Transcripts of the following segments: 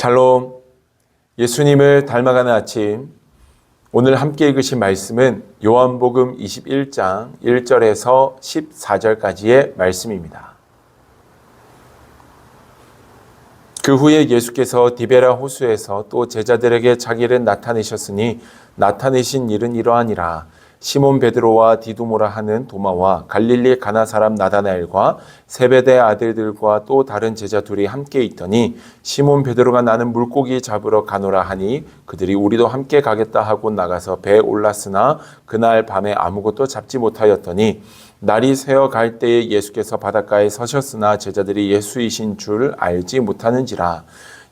샬롬, 예수님을 닮아가는 아침. 오늘 함께 읽으신 말씀은 요한복음 21장 1절에서 14절까지의 말씀입니다. 그 후에 예수께서 디베라 호수에서 또 제자들에게 자기를 나타내셨으니 나타내신 일은 이러하니라. 시몬 베드로와 디두모라 하는 도마와 갈릴리 가나 사람 나다나엘과 세베대 아들들과 또 다른 제자 둘이 함께 있더니 시몬 베드로가 나는 물고기 잡으러 가노라 하니 그들이 우리도 함께 가겠다 하고 나가서 배에 올랐으나 그날 밤에 아무것도 잡지 못하였더니 날이 새어 갈 때에 예수께서 바닷가에 서셨으나 제자들이 예수이신 줄 알지 못하는지라.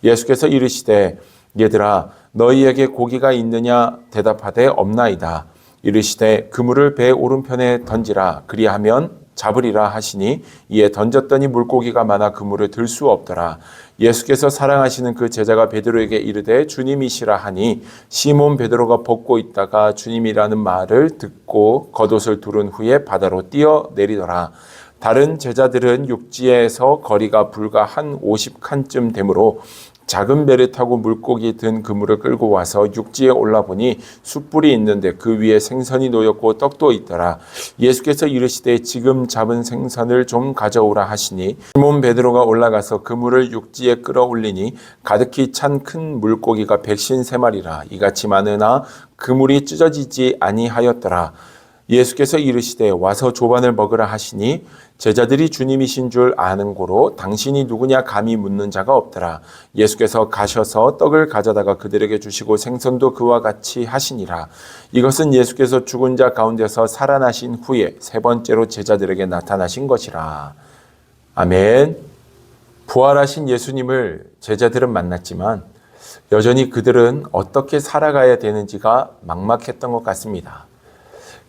예수께서 이르시되 얘들아 너희에게 고기가 있느냐 대답하되 없나이다. 이르시되 그물을 배 오른편에 던지라 그리하면 잡으리라 하시니 이에 던졌더니 물고기가 많아 그물을 들 수 없더라. 예수께서 사랑하시는 그 제자가 베드로에게 이르되 주님이시라 하니 시몬 베드로가 벗고 있다가 주님이라는 말을 듣고 겉옷을 두른 후에 바다로 뛰어내리더라. 다른 제자들은 육지에서 거리가 불과 한 50칸쯤 되므로 작은 배를 타고 물고기 든 그물을 끌고 와서 육지에 올라보니 숯불이 있는데 그 위에 생선이 놓였고 떡도 있더라. 예수께서 이르시되 지금 잡은 생선을 좀 가져오라 하시니 시몬 베드로가 올라가서 그물을 육지에 끌어올리니 가득히 찬 큰 물고기가 153마리라. 이같이 많으나 그물이 찢어지지 아니하였더라. 예수께서 이르시되 와서 조반을 먹으라 하시니 제자들이 주님이신 줄 아는 고로 당신이 누구냐 감히 묻는 자가 없더라. 예수께서 가셔서 떡을 가져다가 그들에게 주시고 생선도 그와 같이 하시니라. 이것은 예수께서 죽은 자 가운데서 살아나신 후에 세 번째로 제자들에게 나타나신 것이라. 아멘. 부활하신 예수님을 제자들은 만났지만 여전히 그들은 어떻게 살아가야 되는지가 막막했던 것 같습니다.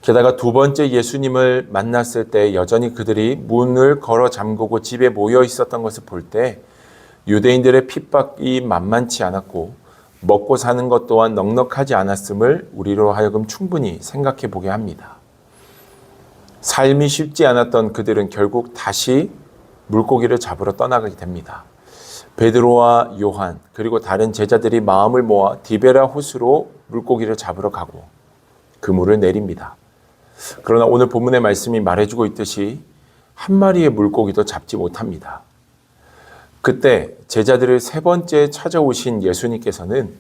게다가 두 번째 예수님을 만났을 때 여전히 그들이 문을 걸어 잠그고 집에 모여 있었던 것을 볼 때 유대인들의 핍박이 만만치 않았고 먹고 사는 것 또한 넉넉하지 않았음을 우리로 하여금 충분히 생각해 보게 합니다. 삶이 쉽지 않았던 그들은 결국 다시 물고기를 잡으러 떠나가게 됩니다. 베드로와 요한 그리고 다른 제자들이 마음을 모아 디베라 호수로 물고기를 잡으러 가고 그물을 내립니다. 그러나 오늘 본문의 말씀이 말해주고 있듯이 한 마리의 물고기도 잡지 못합니다. 그때 제자들을 세 번째 찾아오신 예수님께서는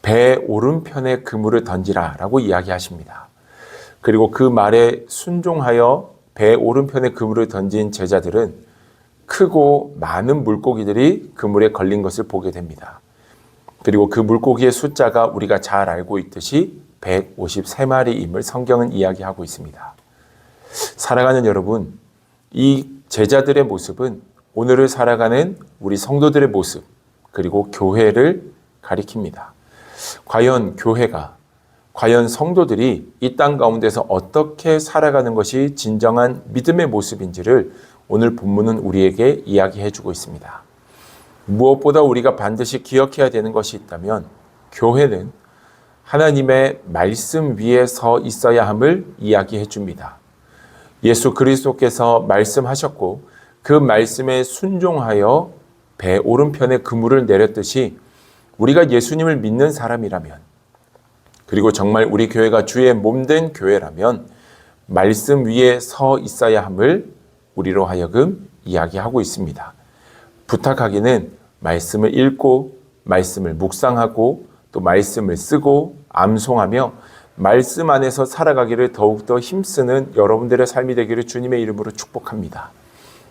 배 오른편에 그물을 던지라 라고 이야기하십니다. 그리고 그 말에 순종하여 배 오른편에 그물을 던진 제자들은 크고 많은 물고기들이 그물에 걸린 것을 보게 됩니다. 그리고 그 물고기의 숫자가 우리가 잘 알고 있듯이 153마리임을 성경은 이야기하고 있습니다. 사랑하는 여러분, 이 제자들의 모습은 오늘을 살아가는 우리 성도들의 모습, 그리고 교회를 가리킵니다. 과연 교회가, 과연 성도들이 이 땅 가운데서 어떻게 살아가는 것이 진정한 믿음의 모습인지를 오늘 본문은 우리에게 이야기해주고 있습니다. 무엇보다 우리가 반드시 기억해야 되는 것이 있다면 교회는 하나님의 말씀 위에 서 있어야 함을 이야기해 줍니다. 예수 그리스도께서 말씀하셨고 그 말씀에 순종하여 배 오른편에 그물을 내렸듯이 우리가 예수님을 믿는 사람이라면 그리고 정말 우리 교회가 주의 몸된 교회라면 말씀 위에 서 있어야 함을 우리로 하여금 이야기하고 있습니다. 부탁하기는 말씀을 읽고 말씀을 묵상하고 또 말씀을 쓰고 암송하며 말씀 안에서 살아가기를 더욱더 힘쓰는 여러분들의 삶이 되기를 주님의 이름으로 축복합니다.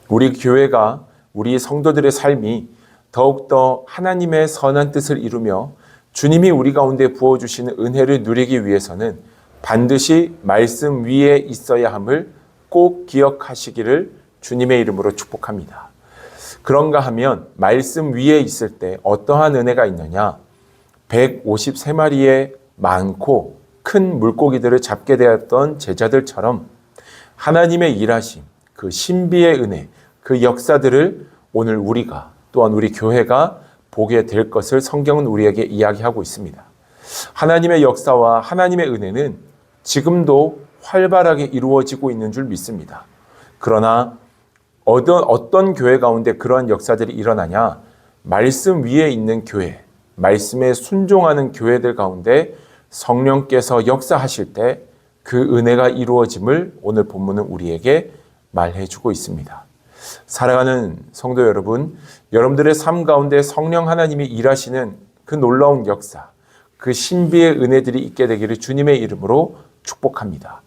우리 교회가 우리 성도들의 삶이 더욱더 하나님의 선한 뜻을 이루며 주님이 우리 가운데 부어주시는 은혜를 누리기 위해서는 반드시 말씀 위에 있어야 함을 꼭 기억하시기를 주님의 이름으로 축복합니다. 그런가 하면 말씀 위에 있을 때 어떠한 은혜가 있느냐? 153마리의 많고 큰 물고기들을 잡게 되었던 제자들처럼 하나님의 일하심, 그 신비의 은혜, 그 역사들을 오늘 우리가 또한 우리 교회가 보게 될 것을 성경은 우리에게 이야기하고 있습니다. 하나님의 역사와 하나님의 은혜는 지금도 활발하게 이루어지고 있는 줄 믿습니다. 그러나 어떤 교회 가운데 그러한 역사들이 일어나냐? 말씀 위에 있는 교회, 말씀에 순종하는 교회들 가운데 성령께서 역사하실 때 그 은혜가 이루어짐을 오늘 본문은 우리에게 말해주고 있습니다. 사랑하는 성도 여러분, 여러분들의 삶 가운데 성령 하나님이 일하시는 그 놀라운 역사, 그 신비의 은혜들이 있게 되기를 주님의 이름으로 축복합니다.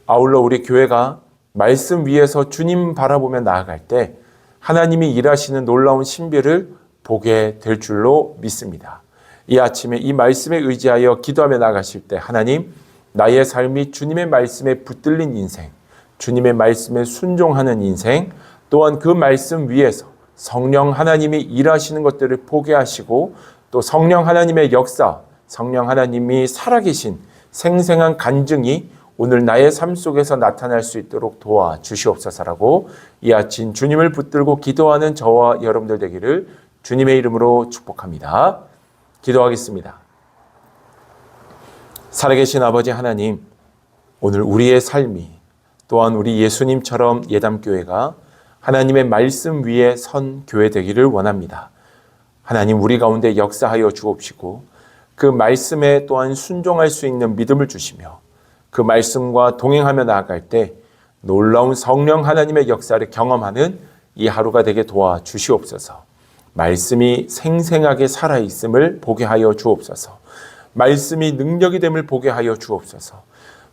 아울러 우리 교회가 말씀 위에서 주님 바라보며 나아갈 때 하나님이 일하시는 놀라운 신비를 보게 될 줄로 믿습니다. 이 아침에 이 말씀에 의지하여 기도하며 나가실 때 하나님, 나의 삶이 주님의 말씀에 붙들린 인생, 주님의 말씀에 순종하는 인생, 또한 그 말씀 위에서 성령 하나님이 일하시는 것들을 보게 하시고 또 성령 하나님의 역사, 성령 하나님이 살아계신 생생한 간증이 오늘 나의 삶 속에서 나타날 수 있도록 도와주시옵소서라고 이 아침 주님을 붙들고 기도하는 저와 여러분들 되기를 주님의 이름으로 축복합니다. 기도하겠습니다. 살아계신 아버지 하나님, 오늘 우리의 삶이 또한 우리 예수님처럼 예담교회가 하나님의 말씀 위에 선 교회 되기를 원합니다. 하나님, 우리 가운데 역사하여 주옵시고 그 말씀에 또한 순종할 수 있는 믿음을 주시며 그 말씀과 동행하며 나아갈 때 놀라운 성령 하나님의 역사를 경험하는 이 하루가 되게 도와주시옵소서. 말씀이 생생하게 살아있음을 보게 하여 주옵소서. 말씀이 능력이 됨을 보게 하여 주옵소서.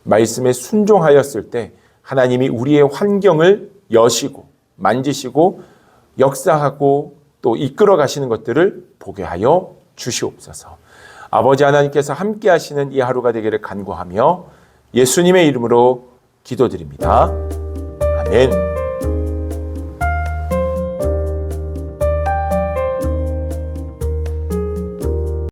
말씀에 순종하였을 때 하나님이 우리의 환경을 여시고 만지시고 역사하고 또 이끌어 가시는 것들을 보게 하여 주시옵소서. 아버지 하나님께서 함께 하시는 이 하루가 되기를 간구하며 예수님의 이름으로 기도드립니다. 아멘.